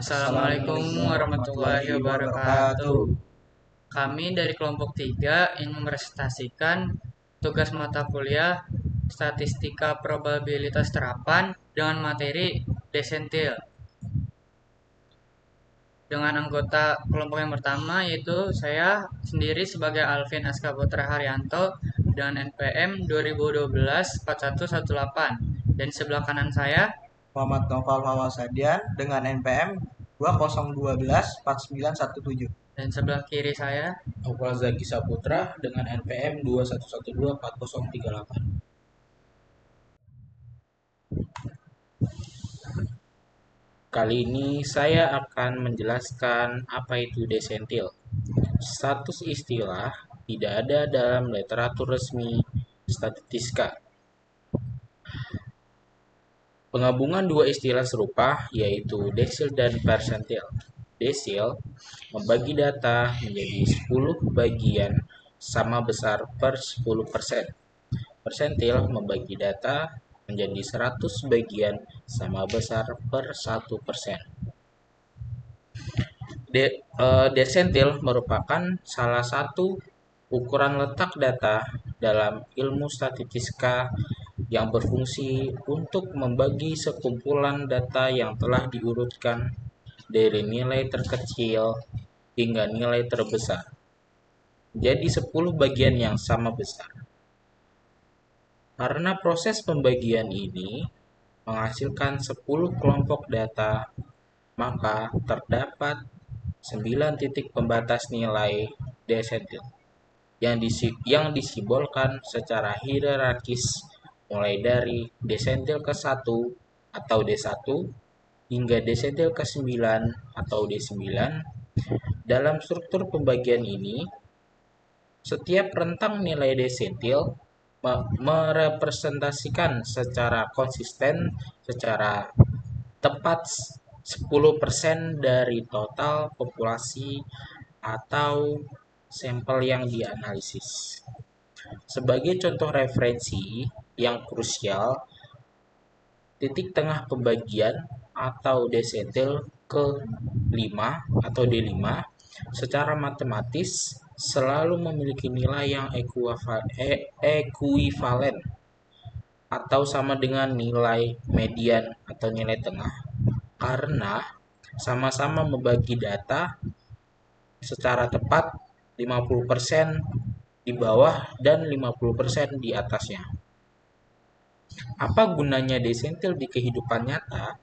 Assalamualaikum warahmatullahi wabarakatuh. Kami dari kelompok 3 ingin mepresentasikan tugas mata kuliah Statistika Probabilitas Terapan dengan materi desentil. Dengan anggota kelompok yang pertama yaitu saya sendiri sebagai Alvin Askaputra Haryanto dengan NPM 2012 4118, dan sebelah kanan saya Muhammad Noval Fawasadian dengan NPM 2012 4917. dan sebelah kiri saya. Noval Zaki Saputra dengan NPM 21124038. Kali ini saya akan menjelaskan apa itu desentil. Status istilah tidak ada dalam literatur resmi statistika. Penggabungan dua istilah serupa yaitu desil dan persentil. Desil membagi data menjadi 10 bagian sama besar per 10%. Persentil membagi data menjadi 100 bagian sama besar per 1%. Desentil merupakan salah satu ukuran letak data dalam ilmu statistika yang berfungsi untuk membagi sekumpulan data yang telah diurutkan dari nilai terkecil hingga nilai terbesar jadi 10 bagian yang sama besar. Karena proses pembagian ini menghasilkan 10 kelompok data, maka terdapat 9 titik pembatas nilai desentil yang disimbolkan secara hierarkis mulai dari desentil ke-1 atau D1 hingga desentil ke-9 atau D9. Dalam struktur pembagian ini, setiap rentang nilai desentil merepresentasikan secara konsisten, secara tepat 10% dari total populasi atau sampel yang dianalisis. Sebagai contoh referensi yang krusial, titik tengah pembagian atau desentil ke-5 atau D5 secara matematis selalu memiliki nilai yang ekuivalen atau sama dengan nilai median atau nilai tengah, karena sama-sama membagi data secara tepat 50% di bawah dan 50% di atasnya. Apa gunanya desentil di kehidupan nyata?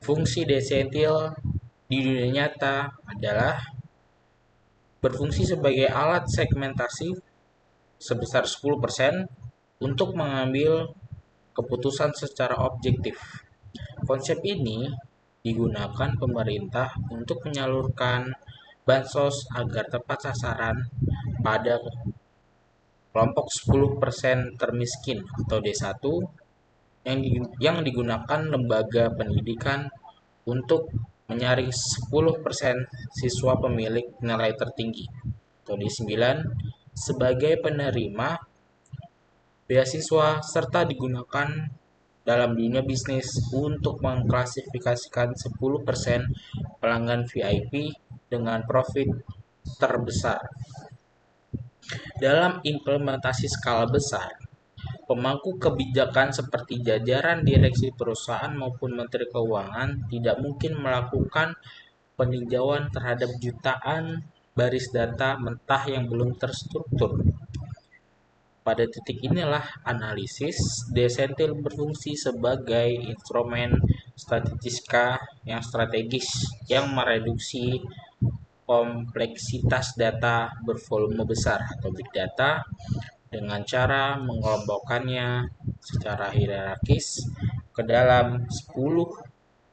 Fungsi desentil di dunia nyata adalah berfungsi sebagai alat segmentasi sebesar 10% untuk mengambil keputusan secara objektif. Konsep ini digunakan pemerintah untuk menyalurkan bansos agar tepat sasaran pada kelompok 10% termiskin atau D1 yang digunakan lembaga pendidikan untuk menyaring 10% siswa pemilik nilai tertinggi atau D9 sebagai penerima beasiswa, serta digunakan dalam dunia bisnis untuk mengklasifikasikan 10% pelanggan VIP dengan profit terbesar. Dalam implementasi skala besar, pemangku kebijakan seperti jajaran direksi perusahaan maupun menteri keuangan tidak mungkin melakukan peninjauan terhadap jutaan baris data mentah yang belum terstruktur. Pada titik inilah analisis desentil berfungsi sebagai instrumen statistika yang strategis yang mereduksi kompleksitas data bervolume besar atau big data dengan cara mengelompokkannya secara hierarkis ke dalam 10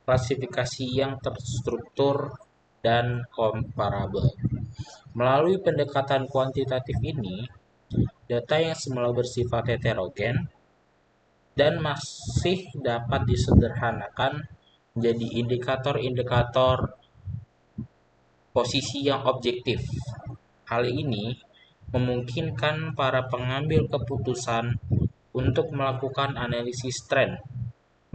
klasifikasi yang terstruktur dan komparabel. Melalui pendekatan kuantitatif ini, data yang semula bersifat heterogen dan masih dapat disederhanakan menjadi indikator-indikator posisi yang objektif. Hal ini memungkinkan para pengambil keputusan untuk melakukan analisis tren,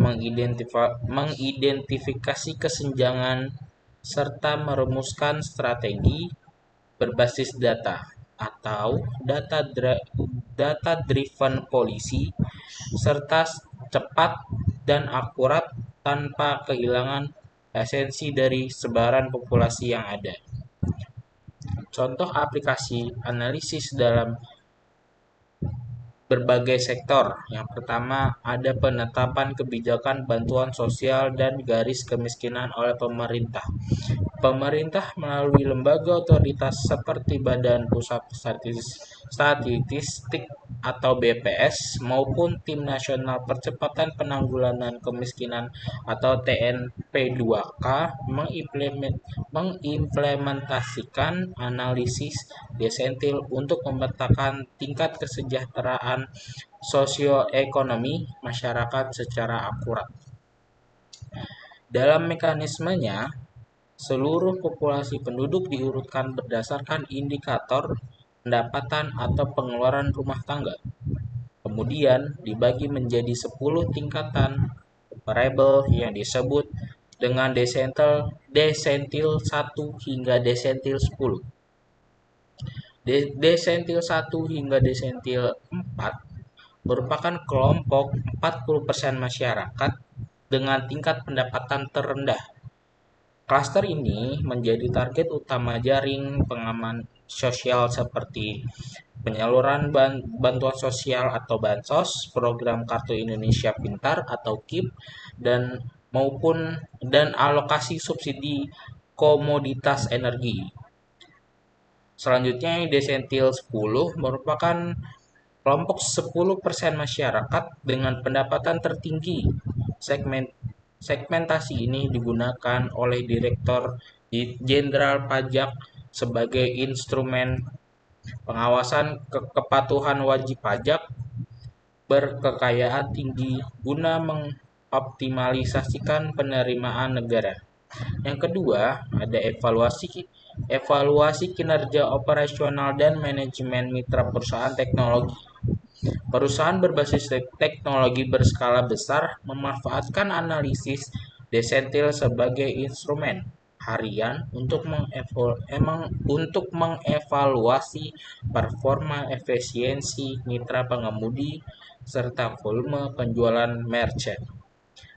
mengidentifikasi kesenjangan, serta merumuskan strategi berbasis data atau data-driven policy, serta cepat dan akurat tanpa kehilangan esensi dari sebaran populasi yang ada. Contoh aplikasi analisis dalam berbagai sektor. Yang pertama, ada penetapan kebijakan bantuan sosial dan garis kemiskinan oleh pemerintah. Pemerintah melalui lembaga otoritas seperti Badan Pusat Statistik atau BPS maupun Tim Nasional Percepatan Penanggulangan Kemiskinan atau TNP2K mengimplementasikan analisis desentil untuk memetakan tingkat kesejahteraan sosioekonomi masyarakat secara akurat. Dalam mekanismenya, seluruh populasi penduduk diurutkan berdasarkan indikator pendapatan atau pengeluaran rumah tangga. Kemudian dibagi menjadi 10 tingkatan variabel yang disebut dengan desentil 1 hingga desentil 10. Desentil 1 hingga desentil 4 merupakan kelompok 40% masyarakat dengan tingkat pendapatan terendah. Klaster ini menjadi target utama jaring pengaman sosial seperti penyaluran bantuan sosial atau Bansos, program Kartu Indonesia Pintar atau KIP, dan alokasi subsidi komoditas energi. Selanjutnya desentil 10 merupakan kelompok 10% masyarakat dengan pendapatan tertinggi. Segmentasi ini digunakan oleh Direktur Jenderal Pajak sebagai instrumen pengawasan kepatuhan wajib pajak berkekayaan tinggi guna mengoptimalisasikan penerimaan negara. Yang kedua, ada evaluasi kinerja operasional dan manajemen mitra perusahaan teknologi. Perusahaan berbasis teknologi berskala besar memanfaatkan analisis desentil sebagai instrumen harian untuk mengevaluasi performa efisiensi mitra pengemudi serta volume penjualan merchant.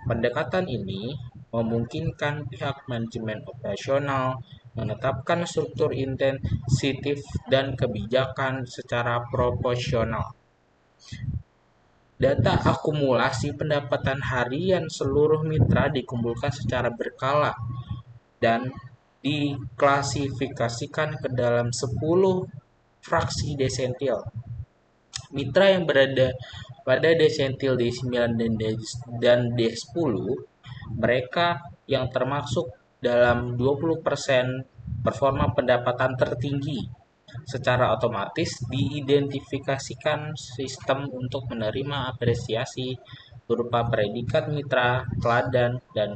Pendekatan ini memungkinkan pihak manajemen operasional menetapkan struktur insentif dan kebijakan secara proporsional. Data akumulasi pendapatan harian seluruh mitra dikumpulkan secara berkala dan diklasifikasikan ke dalam 10 fraksi desentil. Mitra yang berada pada desentil D9 dan D10, mereka yang termasuk dalam 20% performa pendapatan tertinggi. Secara otomatis diidentifikasikan sistem untuk menerima apresiasi berupa predikat mitra, teladan, dan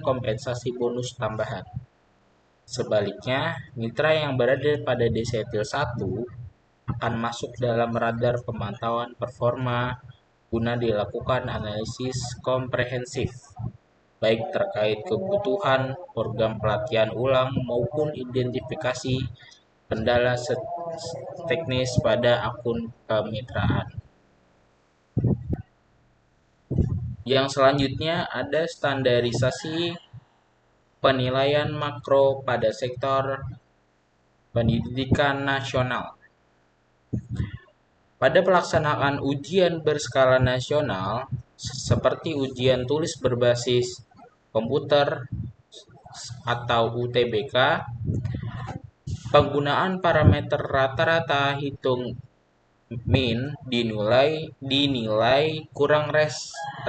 kompensasi bonus tambahan. Sebaliknya, mitra yang berada pada desentil 1 akan masuk dalam radar pemantauan performa guna dilakukan analisis komprehensif, baik terkait kebutuhan program pelatihan ulang maupun identifikasi kendala teknis pada akun kemitraan. Yang selanjutnya ada standarisasi penilaian makro pada sektor pendidikan nasional. Pada pelaksanaan ujian berskala nasional, seperti ujian tulis berbasis komputer atau UTBK, penggunaan parameter rata-rata hitung min dinilai kurang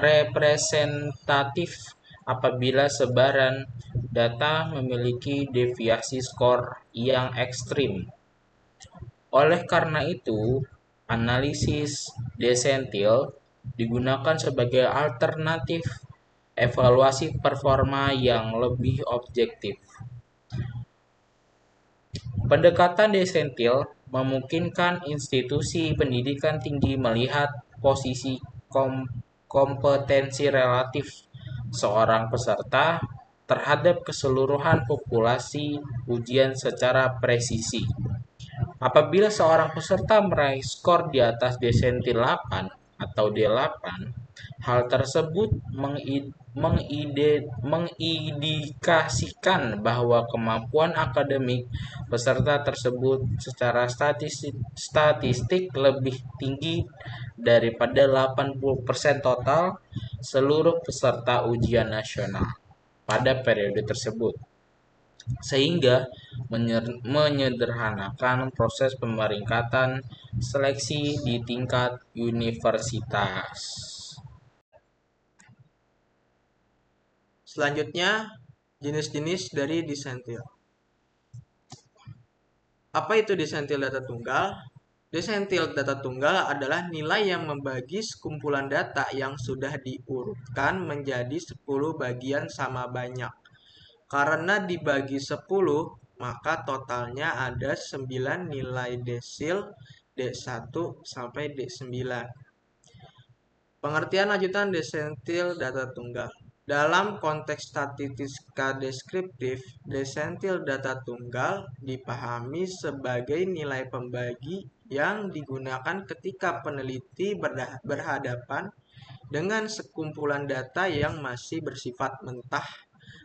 representatif apabila sebaran data memiliki deviasi skor yang ekstrim. Oleh karena itu, analisis desentil digunakan sebagai alternatif evaluasi performa yang lebih objektif. Pendekatan desentil memungkinkan institusi pendidikan tinggi melihat posisi kompetensi relatif seorang peserta terhadap keseluruhan populasi ujian secara presisi. Apabila seorang peserta meraih skor di atas desentil 8 atau D8, hal tersebut mengindikasikan bahwa kemampuan akademik peserta tersebut secara statistik lebih tinggi daripada 80% total seluruh peserta ujian nasional pada periode tersebut, sehingga menyederhanakan proses pemeringkatan seleksi di tingkat universitas. Selanjutnya, jenis-jenis dari desentil. Apa itu desentil data tunggal? Desentil data tunggal adalah nilai yang membagi sekumpulan data yang sudah diurutkan menjadi 10 bagian sama banyak. Karena dibagi 10, maka totalnya ada 9 nilai desil D1 sampai D9. Pengertian lanjutan desentil data tunggal. Dalam konteks statistika deskriptif, desentil data tunggal dipahami sebagai nilai pembagi yang digunakan ketika peneliti berhadapan dengan sekumpulan data yang masih bersifat mentah,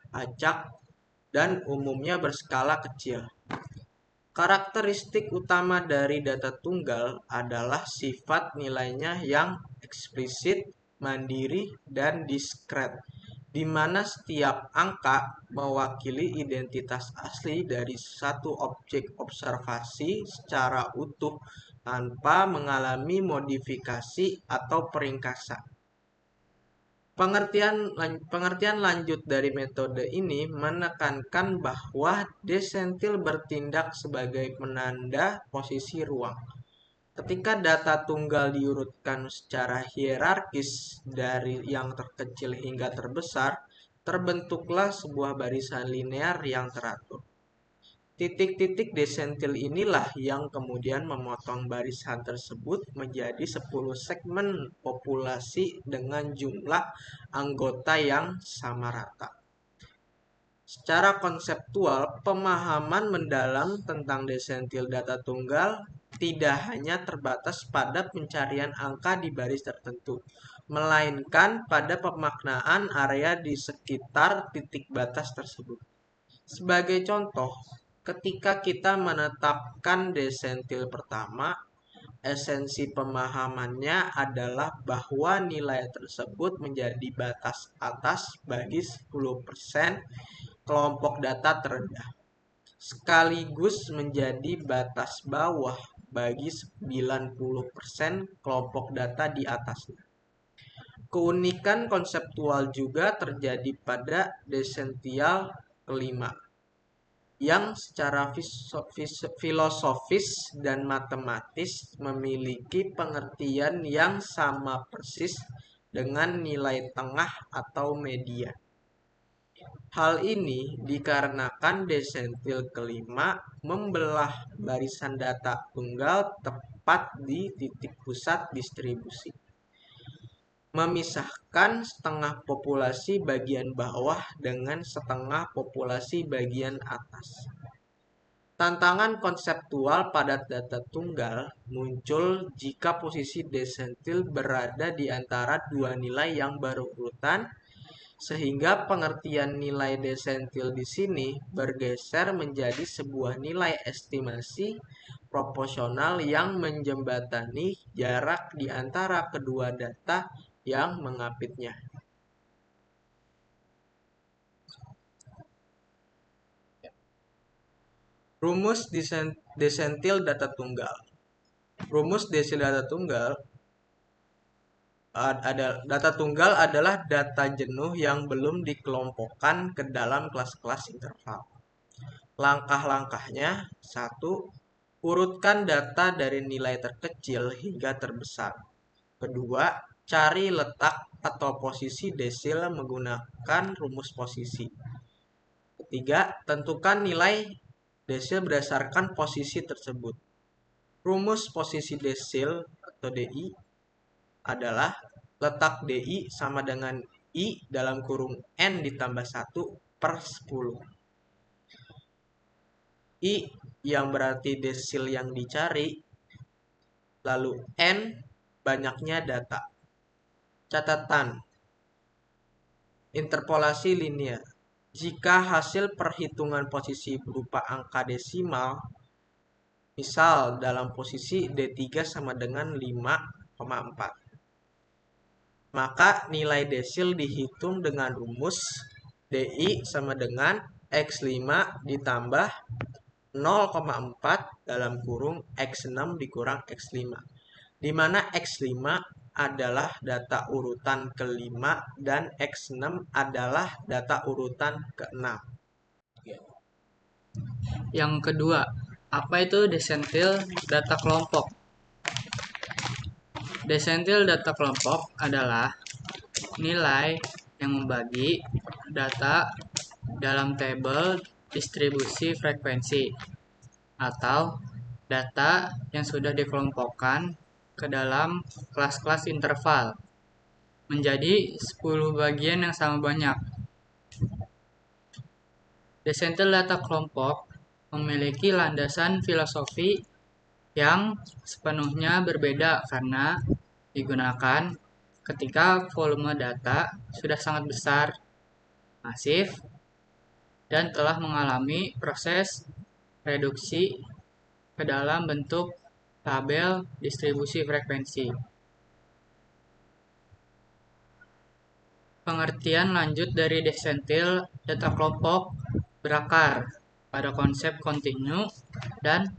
acak, dan umumnya berskala kecil. Karakteristik utama dari data tunggal adalah sifat nilainya yang eksplisit, mandiri, dan diskret, di mana setiap angka mewakili identitas asli dari satu objek observasi secara utuh tanpa mengalami modifikasi atau peringkasan. Pengertian lanjut dari metode ini menekankan bahwa desentil bertindak sebagai penanda posisi ruang. Ketika data tunggal diurutkan secara hierarkis dari yang terkecil hingga terbesar, terbentuklah sebuah barisan linear yang teratur. Titik-titik desentil inilah yang kemudian memotong barisan tersebut menjadi 10 segmen populasi dengan jumlah anggota yang sama rata. Secara konseptual, pemahaman mendalam tentang desentil data tunggal tidak hanya terbatas pada pencarian angka di baris tertentu, melainkan pada pemaknaan area di sekitar titik batas tersebut. Sebagai contoh, ketika kita menetapkan desentil pertama, esensi pemahamannya adalah bahwa nilai tersebut menjadi batas atas bagi 10% kelompok data terendah, sekaligus menjadi batas bawah bagi 90% kelompok data di atasnya. Keunikan konseptual juga terjadi pada desentil kelima, yang secara filosofis dan matematis memiliki pengertian yang sama persis dengan nilai tengah atau median. Hal ini dikarenakan desentil kelima membelah barisan data tunggal tepat di titik pusat distribusi, memisahkan setengah populasi bagian bawah dengan setengah populasi bagian atas. Tantangan konseptual pada data tunggal muncul jika posisi desentil berada di antara dua nilai yang berurutan, sehingga pengertian nilai desentil di sini bergeser menjadi sebuah nilai estimasi proporsional yang menjembatani jarak di antara kedua data yang mengapitnya. Rumus desentil data tunggal. Rumus desentil data tunggal adalah data jenuh yang belum dikelompokkan ke dalam kelas-kelas interval. Langkah-langkahnya: 1. Urutkan data dari nilai terkecil hingga terbesar. 2. Cari letak atau posisi desil menggunakan rumus posisi. 3. Tentukan nilai desil berdasarkan posisi tersebut. Rumus posisi desil atau DI adalah letak DI sama dengan I dalam kurung N ditambah 1/10. I yang berarti desil yang dicari, lalu N banyaknya data. Catatan, interpolasi linear. Jika hasil perhitungan posisi berupa angka desimal, misal dalam posisi D3 sama dengan 5,4, maka nilai desil dihitung dengan rumus DI sama dengan X5 ditambah 0,4 dalam kurung X6 dikurang X5, di mana X5 adalah data urutan kelima dan X6 adalah data urutan ke-6. Yang kedua, apa itu desentil data kelompok? Desentil data kelompok adalah nilai yang membagi data dalam tabel distribusi frekuensi atau data yang sudah dikelompokkan ke dalam kelas-kelas interval menjadi 10 bagian yang sama banyak. Desentil data kelompok memiliki landasan filosofi yang sepenuhnya berbeda karena digunakan ketika volume data sudah sangat besar, masif, dan telah mengalami proses reduksi ke dalam bentuk tabel distribusi frekuensi. Pengertian lanjut dari desentil data kelompok berakar pada konsep kontinu dan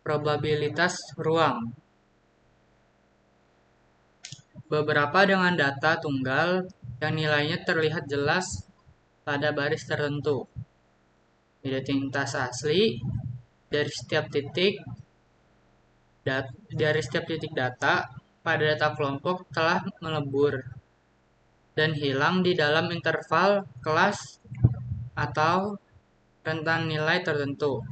probabilitas ruang. Beberapa dengan data tunggal yang nilainya terlihat jelas pada baris tertentu. Identitas asli dari setiap titik data pada data kelompok telah melebur dan hilang di dalam interval kelas atau rentan nilai tertentu.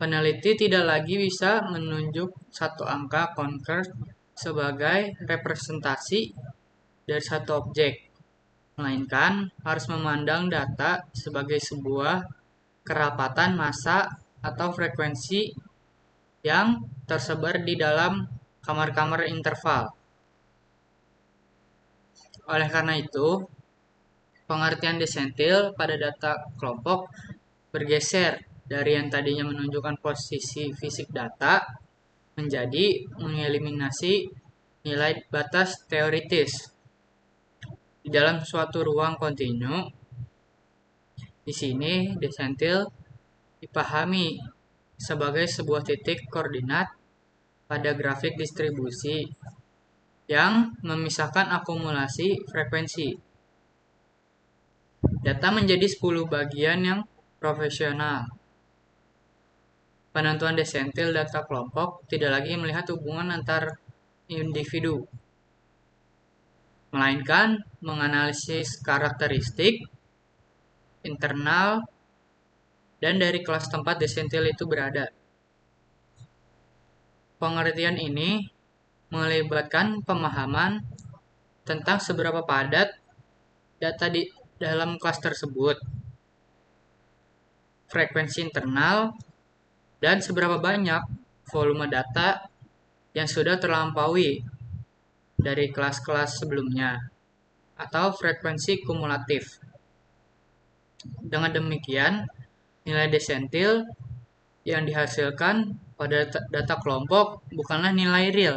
Peneliti tidak lagi bisa menunjuk satu angka concurrent sebagai representasi dari satu objek, melainkan harus memandang data sebagai sebuah kerapatan massa atau frekuensi yang tersebar di dalam kamar-kamar interval. Oleh karena itu, pengertian desentil pada data kelompok bergeser dari yang tadinya menunjukkan posisi fisik data menjadi mengeliminasi nilai batas teoritis di dalam suatu ruang kontinu. Di sini desentil dipahami sebagai sebuah titik koordinat pada grafik distribusi yang memisahkan akumulasi frekuensi. Data menjadi 10 bagian yang profesional. Penentuan desentil data kelompok tidak lagi melihat hubungan antar individu, melainkan menganalisis karakteristik internal dan dari kelas tempat desentil itu berada. Pengertian ini melibatkan pemahaman tentang seberapa padat data di dalam kelas tersebut, frekuensi internal, dan seberapa banyak volume data yang sudah terlampaui dari kelas-kelas sebelumnya atau frekuensi kumulatif. Dengan demikian, nilai desentil yang dihasilkan pada data kelompok bukanlah nilai real.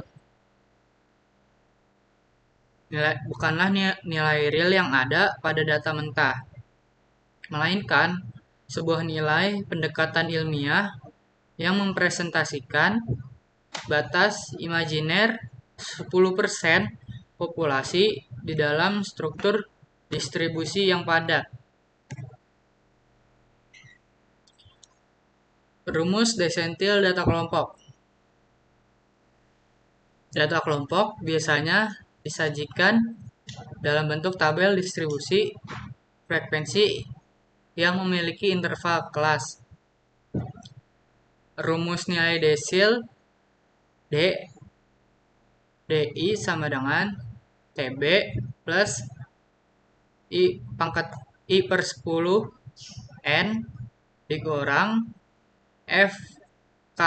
Bukanlah nilai real yang ada pada data mentah, melainkan sebuah nilai pendekatan ilmiah yang mempresentasikan batas imajiner 10% populasi di dalam struktur distribusi yang padat. Rumus desentil data kelompok. Data kelompok biasanya disajikan dalam bentuk tabel distribusi frekuensi yang memiliki interval kelas. Rumus nilai desil D DI sama dengan TB plus I pangkat I per 10 N dikurang FK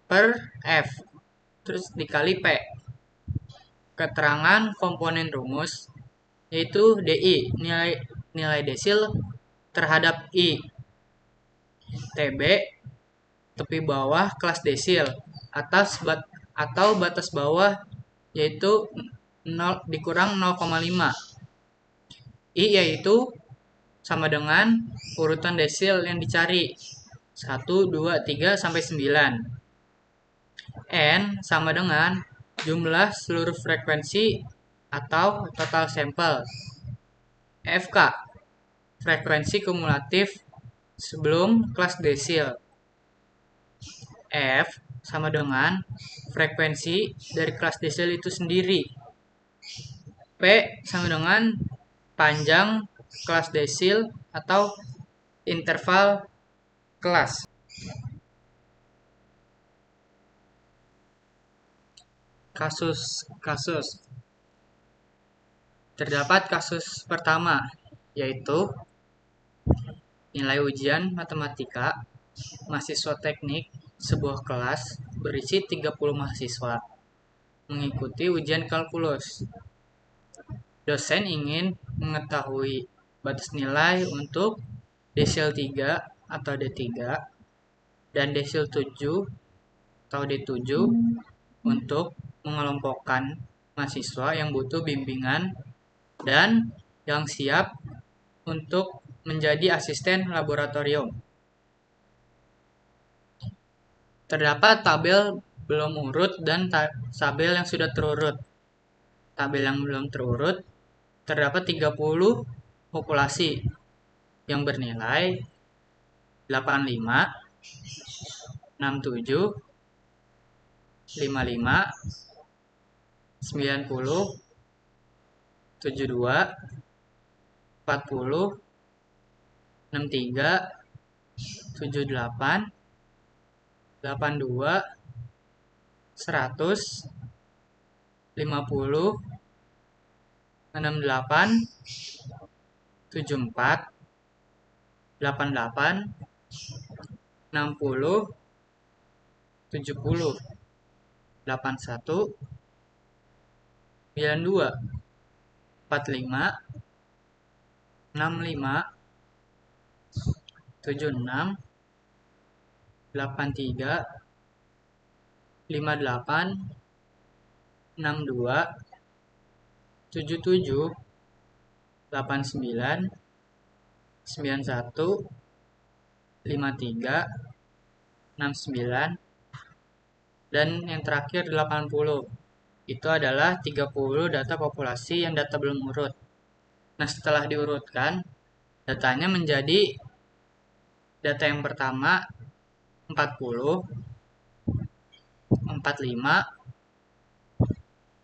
per F terus dikali P. Keterangan komponen rumus yaitu DI, nilai desil terhadap I. TB, tepi bawah kelas desil atau batas bawah yaitu 0 dikurang 0,5. I yaitu sama dengan urutan desil yang dicari 1, 2, 3, sampai 9. N sama dengan jumlah seluruh frekuensi atau total sampel. FK, frekuensi kumulatif sebelum kelas desil. F sama dengan frekuensi dari kelas desil itu sendiri. P sama dengan panjang kelas desil atau interval kelas. Kasus. Terdapat kasus pertama, yaitu nilai ujian matematika mahasiswa teknik sebuah kelas berisi 30 mahasiswa mengikuti ujian kalkulus. Dosen ingin mengetahui batas nilai untuk desil 3 atau D3 dan desil 7 atau D7 untuk mengelompokkan mahasiswa yang butuh bimbingan dan yang siap untuk menjadi asisten laboratorium. Terdapat tabel belum urut dan tabel yang sudah terurut. Tabel yang belum terurut terdapat 30 populasi yang bernilai 85, 67, 55, 90, 72, 40, 63, 78, 82, 100, 50, 68, 74, 88, 60, 70, 81, 92, 45, 65, 76, 83, 58, 62, 77, 89, 91, 53, 69, dan yang terakhir 80. Itu adalah 30 data populasi yang data belum urut. Nah, setelah diurutkan, datanya menjadi data yang pertama 40, 45,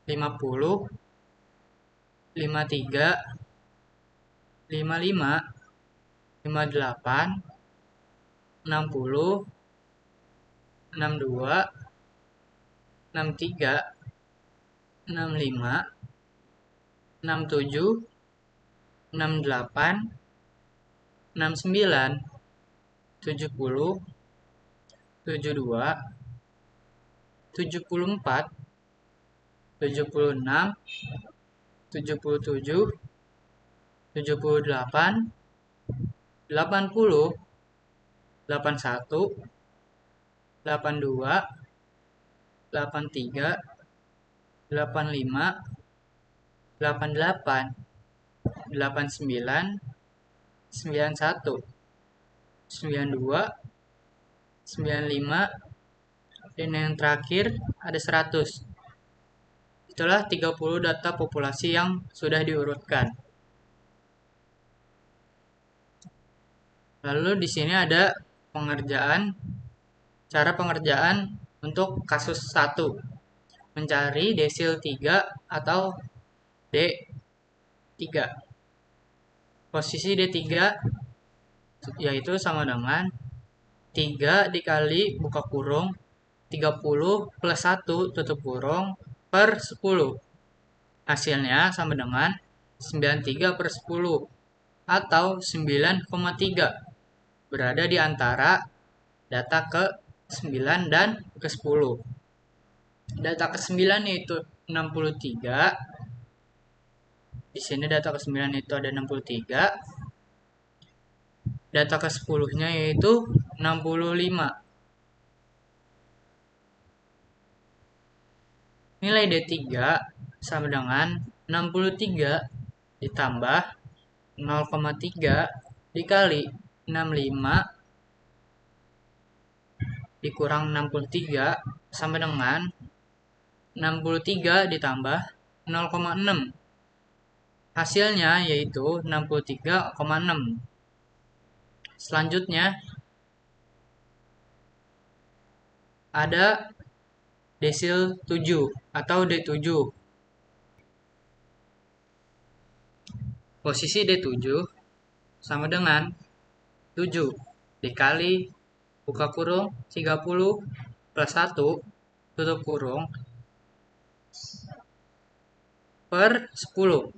50, 53, 55, 58, 60, 62, 63, 65, 67, 68, 69, 70, 72, 74, 76, 77, 78, 80, 81, 82, 83, 85, 88, 89, 91, 92, 95, dan yang terakhir ada 100. Itulah 30 data populasi yang sudah diurutkan. Lalu di sini ada cara pengerjaan untuk kasus 1. Mencari desil 3 atau D3. Posisi D3 yaitu sama dengan 3 dikali buka kurung 30 plus 1 tutup kurung per 10. Hasilnya sama dengan 93 per 10 atau 9,3. Berada di antara data ke 9 dan ke 10. Data ke 9 yaitu 63. Di sini data ke 9 itu ada 63. Data ke 10-nya yaitu 65. Nilai D3 sama dengan 63 ditambah 0,3 dikali 65 dikurang 63 sama dengan 63 ditambah 0,6. Hasilnya yaitu 63,6. Selanjutnya ada desil 7 atau D7. Posisi D7 sama dengan 7 dikali buka kurung 30 plus 1 tutup kurung per 10,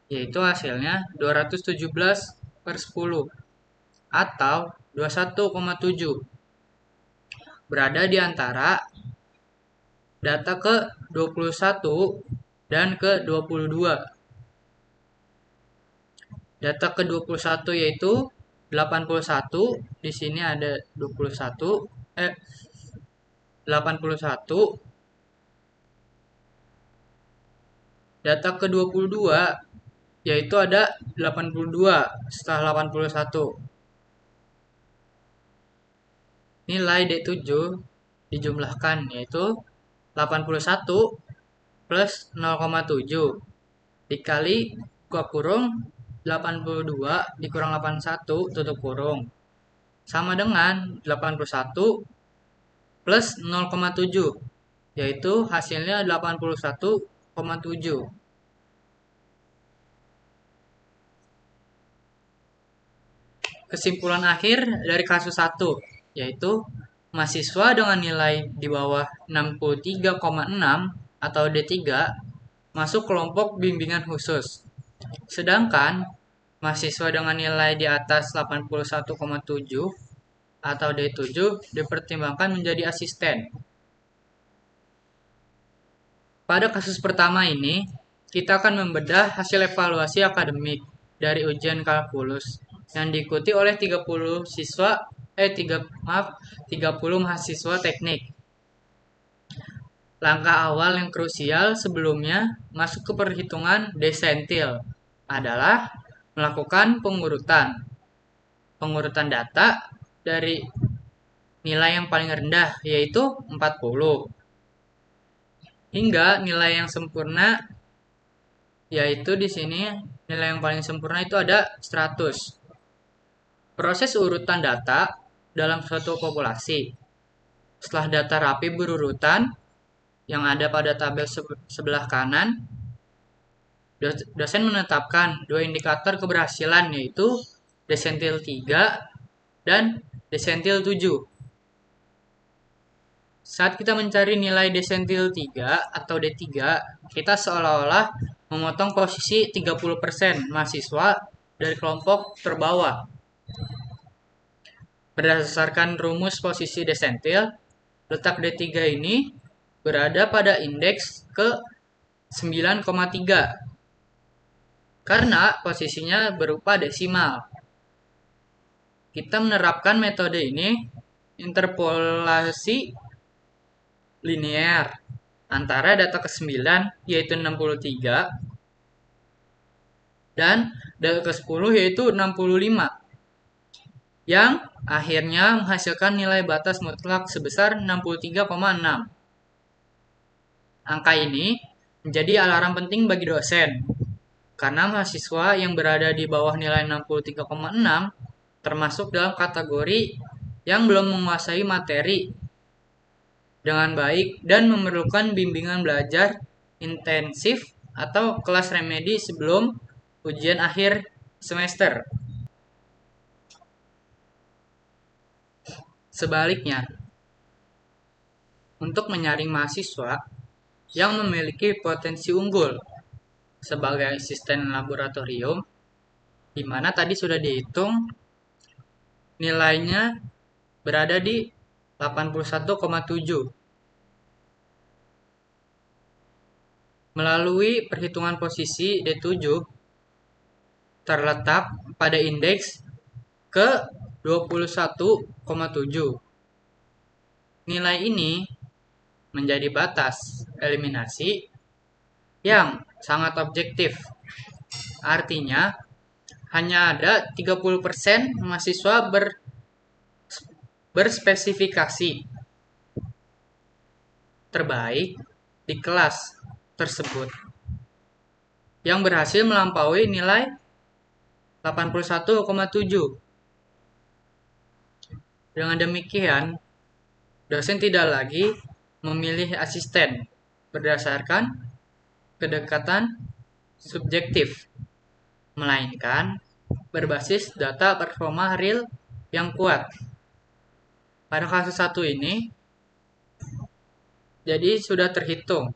yaitu hasilnya 217 per 10 atau 21,7. Berada di antara data ke 21 dan ke 22. Data ke 21 yaitu 81, di sini ada 21 81. Data ke 22 yaitu ada 82 setelah 81. Nilai D7 dijumlahkan yaitu 81 plus 0,7 dikali buka kurung 82 dikurang 81 tutup kurung sama dengan 81 plus 0,7 yaitu hasilnya 81,7. Kesimpulan akhir dari kasus 1 yaitu mahasiswa dengan nilai di bawah 63,6 atau D3 masuk kelompok bimbingan khusus. Sedangkan mahasiswa dengan nilai di atas 81,7 atau D7 dipertimbangkan menjadi asisten. Pada kasus pertama ini, kita akan membedah hasil evaluasi akademik dari ujian kalkulus yang diikuti oleh 30 mahasiswa teknik. Langkah awal yang krusial sebelumnya masuk ke perhitungan desentil adalah melakukan pengurutan data dari nilai yang paling rendah yaitu 40 hingga nilai yang sempurna, yaitu di sini nilai yang paling sempurna itu ada 100. Proses urutan data dalam suatu populasi. Setelah data rapi berurutan yang ada pada tabel sebelah kanan, dosen menetapkan dua indikator keberhasilan yaitu desentil 3 dan desentil 7. Saat kita mencari nilai desentil 3 atau D3, kita seolah-olah memotong posisi 30% mahasiswa dari kelompok terbawah. Berdasarkan rumus posisi desentil, letak D3 ini berada pada indeks ke 9,3 karena posisinya berupa desimal. Kita menerapkan metode ini interpolasi linear antara data ke-9 yaitu 63 dan data ke-10 yaitu 65 yang akhirnya menghasilkan nilai batas mutlak sebesar 63,6. Angka ini menjadi alarm penting bagi dosen karena mahasiswa yang berada di bawah nilai 63,6 termasuk dalam kategori yang belum menguasai materi dengan baik dan memerlukan bimbingan belajar intensif atau kelas remedi sebelum ujian akhir semester. Sebaliknya, untuk menyaring mahasiswa, yang memiliki potensi unggul sebagai asisten laboratorium, di mana tadi sudah dihitung nilainya berada di 81,7. Melalui perhitungan posisi D7 terletak pada indeks ke 21,7. Nilai ini menjadi batas eliminasi yang sangat objektif. Artinya, hanya ada 30% mahasiswa berspesifikasi terbaik di kelas tersebut yang berhasil melampaui nilai 81,7. Dengan demikian, dosen tidak lagi memilih asisten berdasarkan kedekatan subjektif, melainkan berbasis data performa real yang kuat. Pada kasus satu ini, jadi sudah terhitung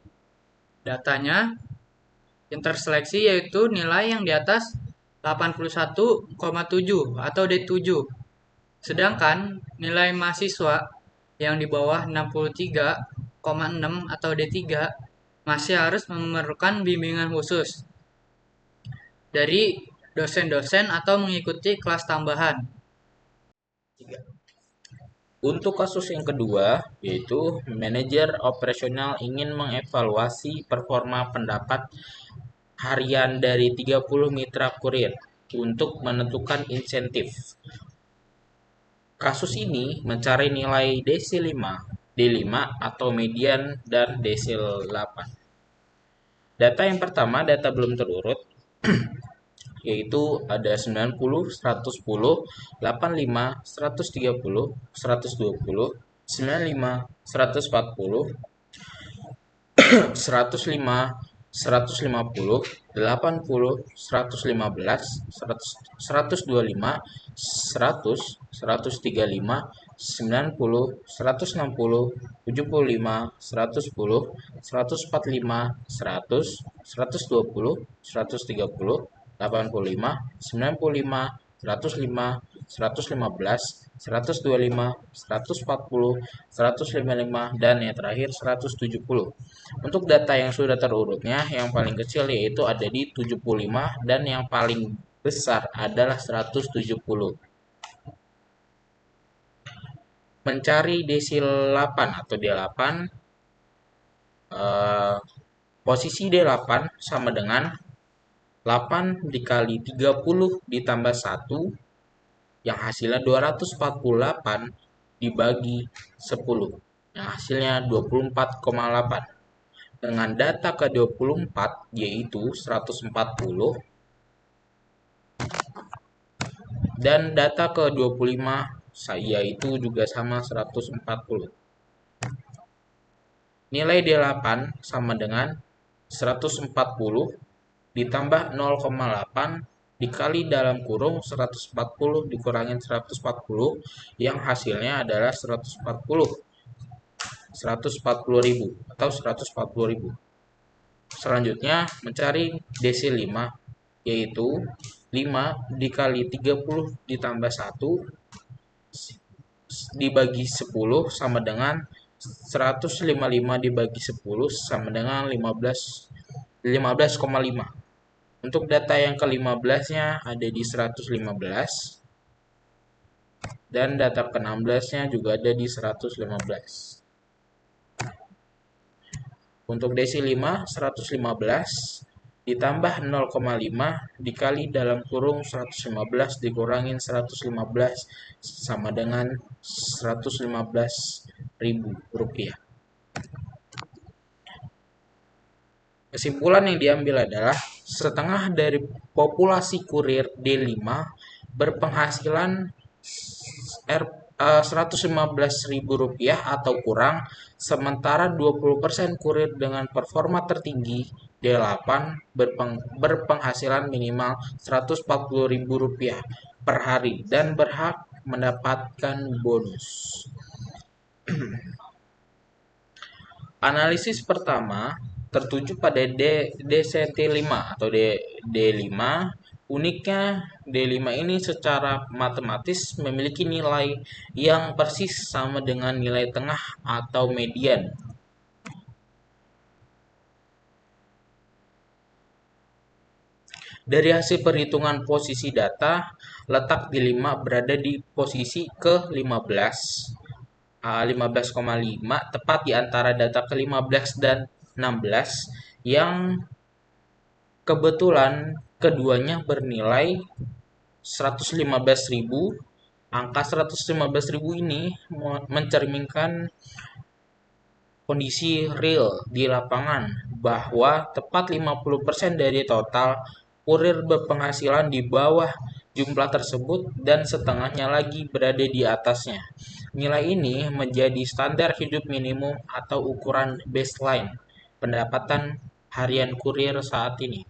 datanya yang terseleksi yaitu nilai yang di atas 81,7 atau D7. Sedangkan nilai mahasiswa yang di bawah 63,6 atau D3 masih harus memerlukan bimbingan khusus dari dosen-dosen atau mengikuti kelas tambahan. Untuk kasus yang kedua, yaitu manajer operasional ingin mengevaluasi performa pendapat harian dari 30 mitra kurir untuk menentukan insentif. Kasus ini mencari nilai desil 5, D5 atau median dan desil 8. Data yang pertama, data belum terurut, yaitu ada 90, 110, 85, 130, 120, 95, 140, 105, 150, 80, 115, 125, 100, 135, 90, 160, 75, 110, 145, 100, 120, 130, 85, 95, 105, 115, 125, 140, 155, dan yang terakhir 170. Untuk data yang sudah terurutnya, yang paling kecil yaitu ada di 75 dan yang paling besar adalah 170. Mencari desil 8 atau D8, posisi D8 sama dengan 8 dikali 30 ditambah 1 yang hasilnya 248 dibagi 10 yang hasilnya 24,8. Dengan data ke-24 yaitu 140 dan data ke-25 yaitu juga sama 140. Nilai D8 sama dengan 140 ditambah 0,8 dikali dalam kurung 140 dikurangin 140 yang hasilnya adalah 140.000 atau 140.000. Selanjutnya mencari desil 5 yaitu 5 dikali 30 ditambah 1 dibagi 10 sama dengan 155 dibagi 10 sama dengan 15,5. Untuk data yang ke-15-nya ada di 115 dan data ke-16-nya juga ada di 115. Untuk desil 5, 115 ditambah 0,5 dikali dalam kurung 115 dikurangin 115 sama dengan 115.000 rupiah. Kesimpulan yang diambil adalah setengah dari populasi kurir D5 berpenghasilan Rp115.000 atau kurang, sementara 20% kurir dengan performa tertinggi D8 berpenghasilan minimal Rp140.000 per hari dan berhak mendapatkan bonus. Analisis pertama tertuju pada DCT5 atau D5. Uniknya, D5 ini secara matematis memiliki nilai yang persis sama dengan nilai tengah atau median. Dari hasil perhitungan posisi data, letak D5 berada di posisi ke-15, 15,5, tepat di antara data ke-15 dan 16, yang kebetulan keduanya bernilai 115.000. Angka 115.000 ini mencerminkan kondisi real di lapangan bahwa tepat 50% dari total kurir berpenghasilan di bawah jumlah tersebut dan setengahnya lagi berada di atasnya. Nilai ini menjadi standar hidup minimum atau ukuran baseline pendapatan harian kurir saat ini.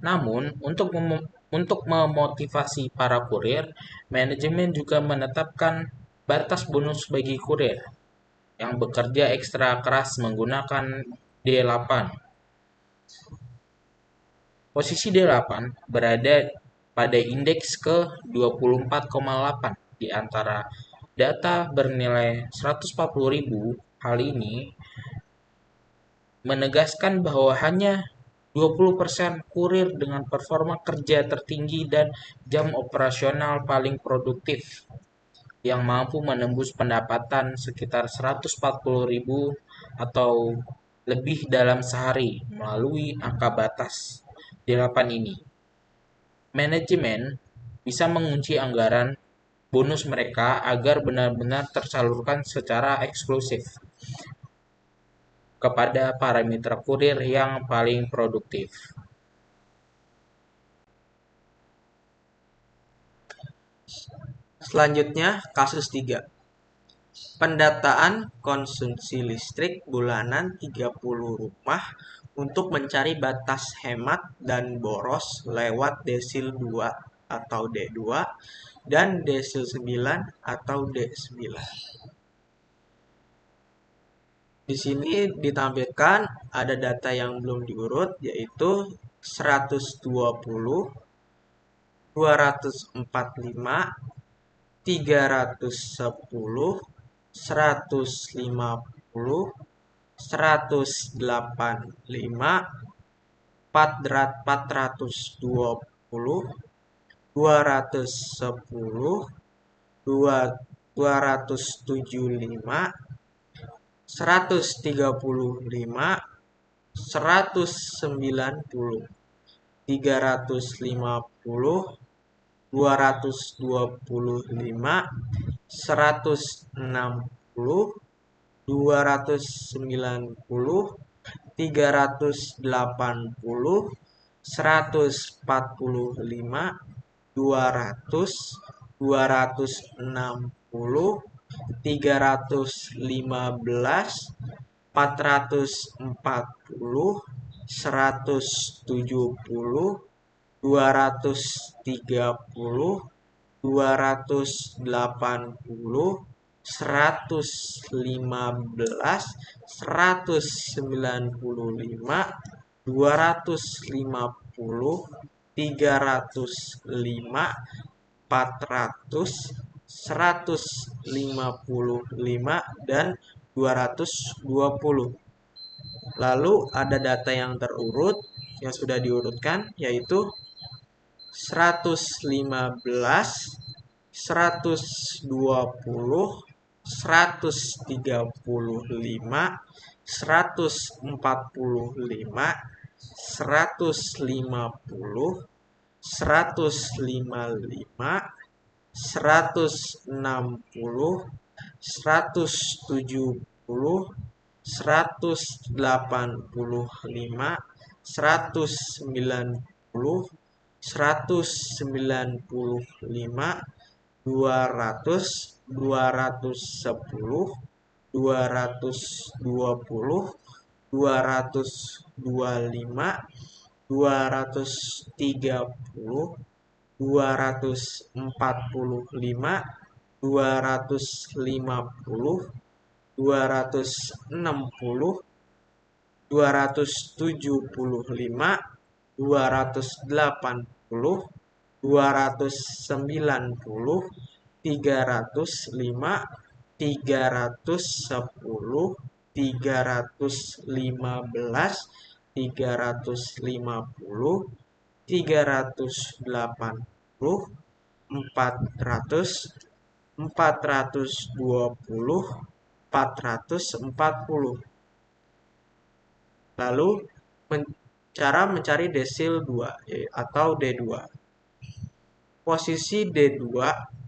Namun, untuk memotivasi para kurir, manajemen juga menetapkan batas bonus bagi kurir yang bekerja ekstra keras menggunakan D8. Posisi D8 berada pada indeks ke-24,8 di antara data bernilai 140.000. Hal ini menegaskan bahwa hanya 20% kurir dengan performa kerja tertinggi dan jam operasional paling produktif yang mampu menembus pendapatan sekitar 140.000 atau lebih dalam sehari melalui angka batas 8 ini. Manajemen bisa mengunci anggaran bonus mereka agar benar-benar tersalurkan secara eksklusif kepada para mitra kurir yang paling produktif. Selanjutnya, kasus 3. Pendataan konsumsi listrik bulanan 30 rumah untuk mencari batas hemat dan boros lewat desil 2 atau D2 dan desil 9 atau D9. Di sini ditampilkan ada data yang belum diurut, yaitu 120, 245, 310, 150, 185, 420, 210, 275, 135, 190, 350, 225, 160, 290, 380, 145, 200, 260, 315, 440, 170, 230, 280, 115, 195, 250, 305, 400, 155, dan 220. Lalu ada data yang terurut yang sudah diurutkan, yaitu 115, 120, 135, 145, 150, 155, 160, 170, 185, 190, 195, 200, 210, 220, 225, 230, 245, 250, 260, 275, 280, 290, 305, 310, 315, 350, 380, 400, 420, 440. Lalu cara mencari desil 2 atau D2. Posisi D2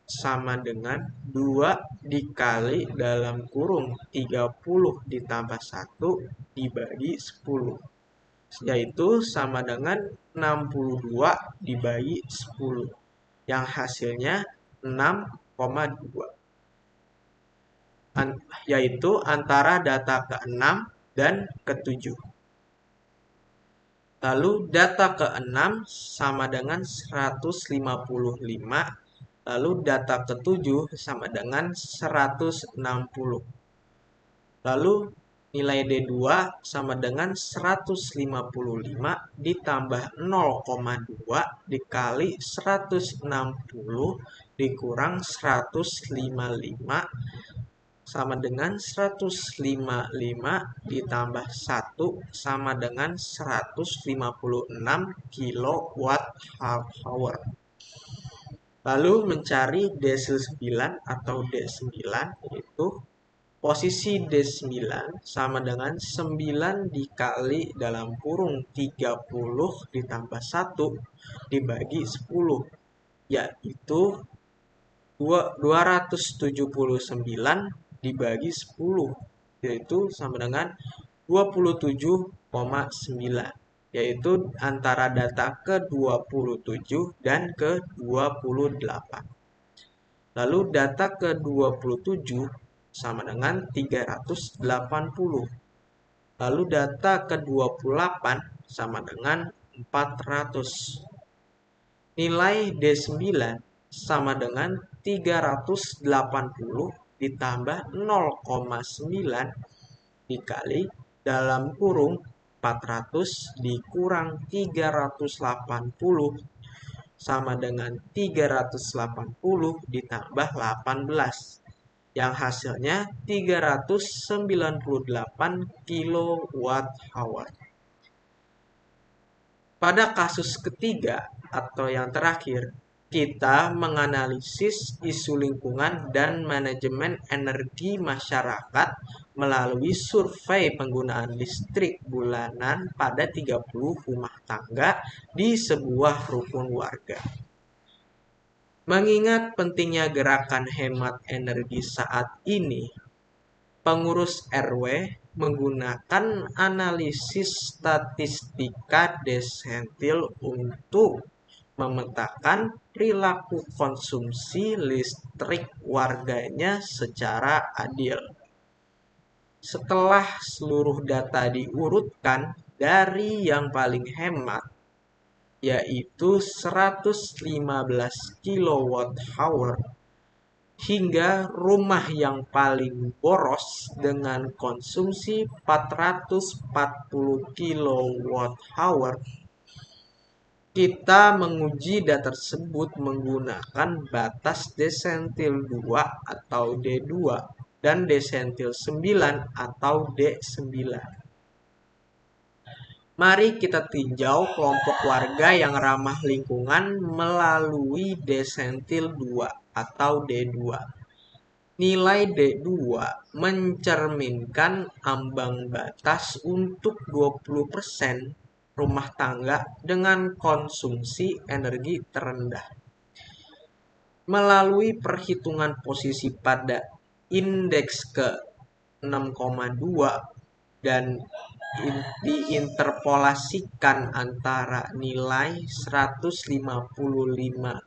sama dengan 2 dikali dalam kurung 30 ditambah 1 dibagi 10. Yaitu sama dengan 62 dibagi 10. Yang hasilnya 6,2. Yaitu antara data ke-6 dan ke-7. Lalu data ke-6 sama dengan 155. Lalu data ke-7 sama dengan 160. Lalu nilai D2 sama dengan 155 ditambah 0,2 dikali 160 dikurang 155 sama dengan 155 ditambah 1 sama dengan 156 kWh. Lalu mencari desil 9 atau D9, yaitu posisi D9 sama dengan 9 dikali dalam kurung 30 ditambah 1 dibagi 10, yaitu 279 dibagi 10, yaitu sama dengan 27,9, yaitu antara data ke-27 dan ke-28. Lalu data ke-27 sama dengan 380. Lalu data ke-28 sama dengan 400. Nilai D9 sama dengan 380 ditambah 0,9 dikali dalam kurung 400 dikurang 380 sama dengan 380 ditambah 18. Yang hasilnya 398 kWh. Pada kasus ketiga atau yang terakhir, kita menganalisis isu lingkungan dan manajemen energi masyarakat melalui survei penggunaan listrik bulanan pada 30 rumah tangga di sebuah rukun warga. Mengingat pentingnya gerakan hemat energi saat ini, pengurus RW menggunakan analisis statistika desentil untuk memetakan perilaku konsumsi listrik warganya secara adil. Setelah seluruh data diurutkan dari yang paling hemat, yaitu 115 kWh, hingga rumah yang paling boros dengan konsumsi 440 kWh. Kita menguji data tersebut menggunakan batas desentil 2 atau D2 dan desentil 9 atau D9. Mari kita tinjau kelompok warga yang ramah lingkungan melalui desentil 2 atau D2. Nilai D2 mencerminkan ambang batas untuk 20% rumah tangga dengan konsumsi energi terendah. Melalui perhitungan posisi pada indeks ke 6,2 dan diinterpolasikan antara nilai 155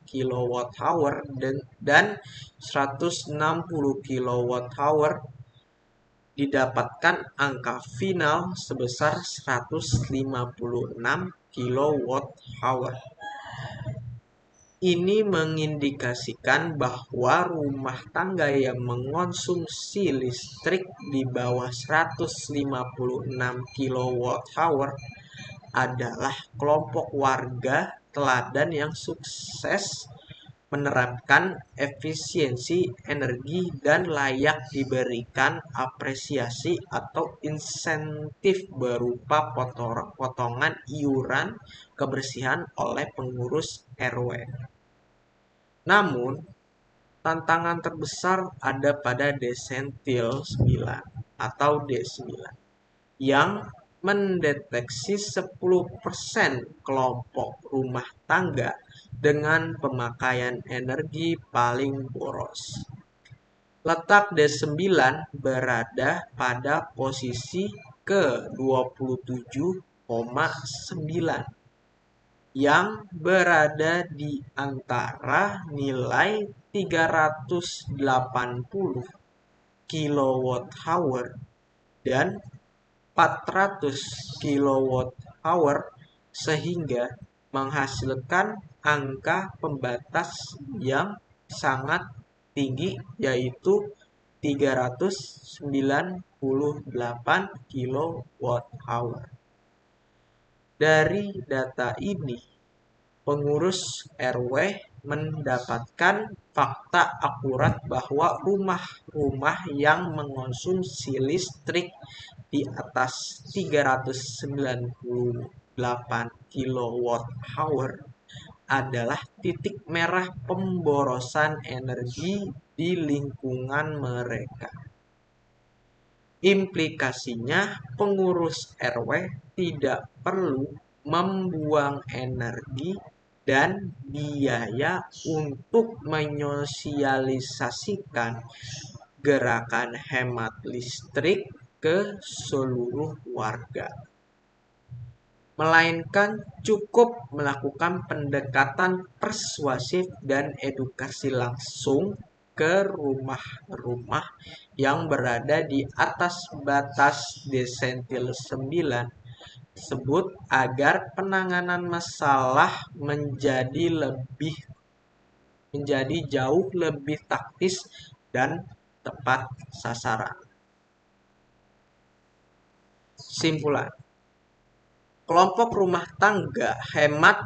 kWh dan 160 kWh, didapatkan angka final sebesar 156 kWh. Ini mengindikasikan bahwa rumah tangga yang mengonsumsi listrik di bawah 156 kWh adalah kelompok warga teladan yang sukses menerapkan efisiensi energi dan layak diberikan apresiasi atau insentif berupa potongan iuran kebersihan oleh pengurus RW. Namun, tantangan terbesar ada pada desentil 9 atau D9 yang mendeteksi 10% kelompok rumah tangga dengan pemakaian energi paling boros. Letak D9 berada pada posisi ke-27,9 yang berada di antara nilai 380 kWh dan 400 kWh sehingga menghasilkan angka pembatas yang sangat tinggi yaitu 398 kWh. Dari data ini, pengurus RW mendapatkan fakta akurat bahwa rumah-rumah yang mengonsumsi listrik di atas 398 kWh adalah titik merah pemborosan energi di lingkungan mereka. Implikasinya, pengurus RW tidak perlu membuang energi dan biaya untuk menyosialisasikan gerakan hemat listrik ke seluruh warga, melainkan cukup melakukan pendekatan persuasif dan edukasi langsung ke rumah-rumah yang berada di atas batas desentil 9 tersebut agar penanganan masalah menjadi jauh lebih taktis dan tepat sasaran. Simpulan. Kelompok rumah tangga hemat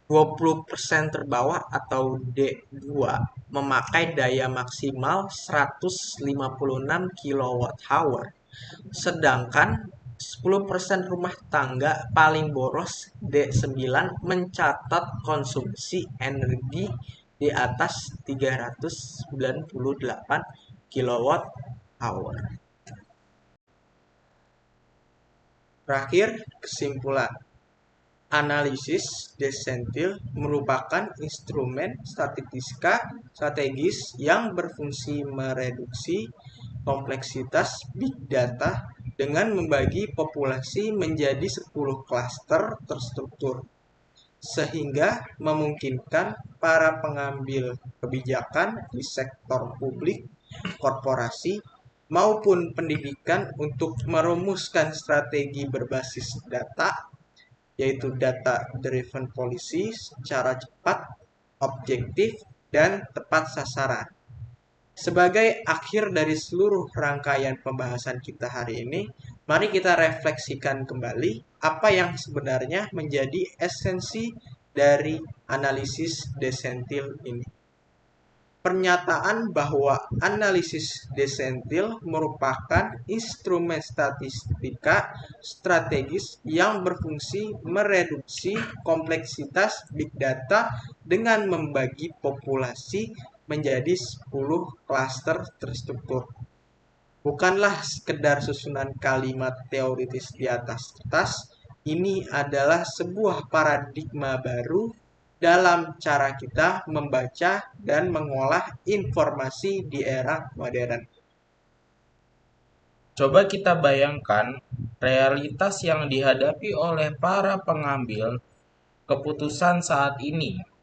20% terbawah atau D2 memakai daya maksimal 156 kWh, sedangkan 10% rumah tangga paling boros D9 mencatat konsumsi energi di atas 398 kWh. Terakhir, kesimpulan. Analisis desentil merupakan instrumen strategis yang berfungsi mereduksi kompleksitas big data dengan membagi populasi menjadi 10 klaster terstruktur, sehingga memungkinkan para pengambil kebijakan di sektor publik, korporasi, maupun pendidikan untuk merumuskan strategi berbasis data, yaitu data-driven policy secara cepat, objektif, dan tepat sasaran. Sebagai akhir dari seluruh rangkaian pembahasan kita hari ini, mari kita refleksikan kembali apa yang sebenarnya menjadi esensi dari analisis desentil ini. Pernyataan bahwa analisis desentil merupakan instrumen statistika strategis yang berfungsi mereduksi kompleksitas big data dengan membagi populasi menjadi 10 klaster terstruktur. Bukanlah sekedar susunan kalimat teoritis di atas kertas, ini adalah sebuah paradigma baru dalam cara kita membaca dan mengolah informasi di era modern. Coba kita bayangkan realitas yang dihadapi oleh para pengambil keputusan saat ini.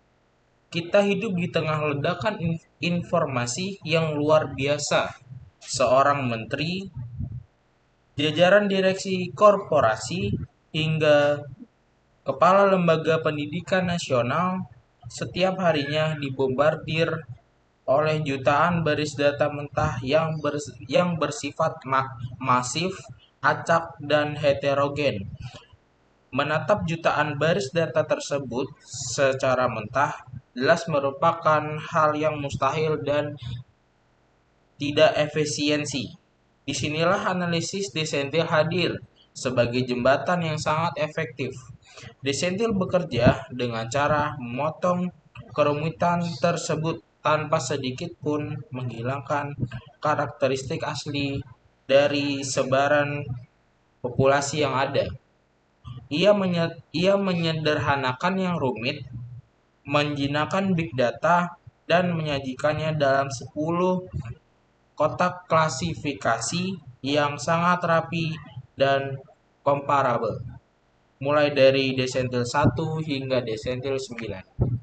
Kita hidup di tengah ledakan informasi yang luar biasa. Seorang menteri, jajaran direksi korporasi, hingga kepala lembaga pendidikan nasional setiap harinya dibombardir oleh jutaan baris data mentah yang bersifat masif, acak, dan heterogen. Menatap jutaan baris data tersebut secara mentah jelas merupakan hal yang mustahil dan tidak efisiensi. Disinilah analisis desentil hadir sebagai jembatan yang sangat efektif. Desentil bekerja dengan cara memotong kerumitan tersebut tanpa sedikit pun menghilangkan karakteristik asli dari sebaran populasi yang ada. Ia menyederhanakan yang rumit, menjinakkan big data, dan menyajikannya dalam 10 kotak klasifikasi yang sangat rapi dan komparabel, mulai dari desentil 1 hingga desentil 9.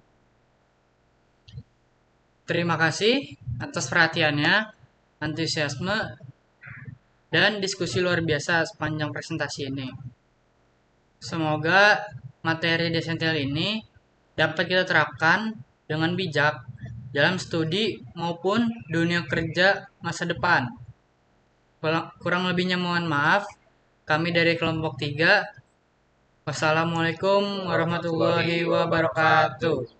Terima kasih atas perhatiannya, antusiasme, dan diskusi luar biasa sepanjang presentasi ini. Semoga materi desentil ini dapat kita terapkan dengan bijak dalam studi maupun dunia kerja masa depan. Kurang lebihnya mohon maaf. Kami dari kelompok 3. Wassalamualaikum warahmatullahi wabarakatuh.